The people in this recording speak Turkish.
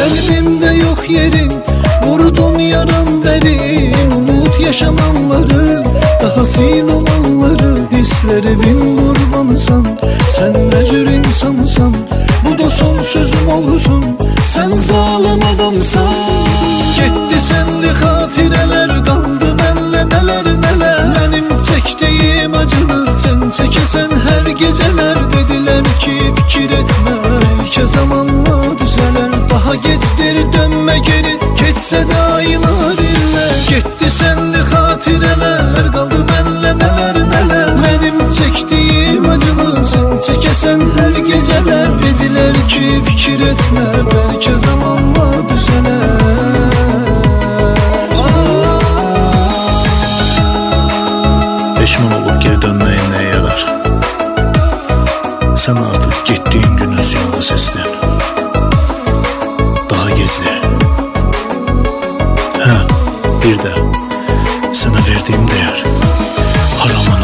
Kalbimde yok yerin, vurdun yaran derin. Unut yaşananları, daha sil olanları. Hislerimin kurbanısan, sen mecbur insansan. Bu da son sözüm olsun, sen zalim adamsan. Gitti senli hatireler, kaldı benle neler neler. Benim çektiğim acını sen çekesen her geceler. Dediler ki fikir etme, belki zamanla düzeler. Daha geçtir dönme geri, geçse de aylar iller. Gitti senli hatireler, kaldı benle neler neler. Benim çektiğim acını sen çekesen her geceler. Dediler ki fikir etme, belki zamanla düzeler. Peşman olup geri dönmeyin neye yarar? Sen artık gittiğin gün öz yoluna seslen. Daha gizli. Bir de sana verdiğim değer haramın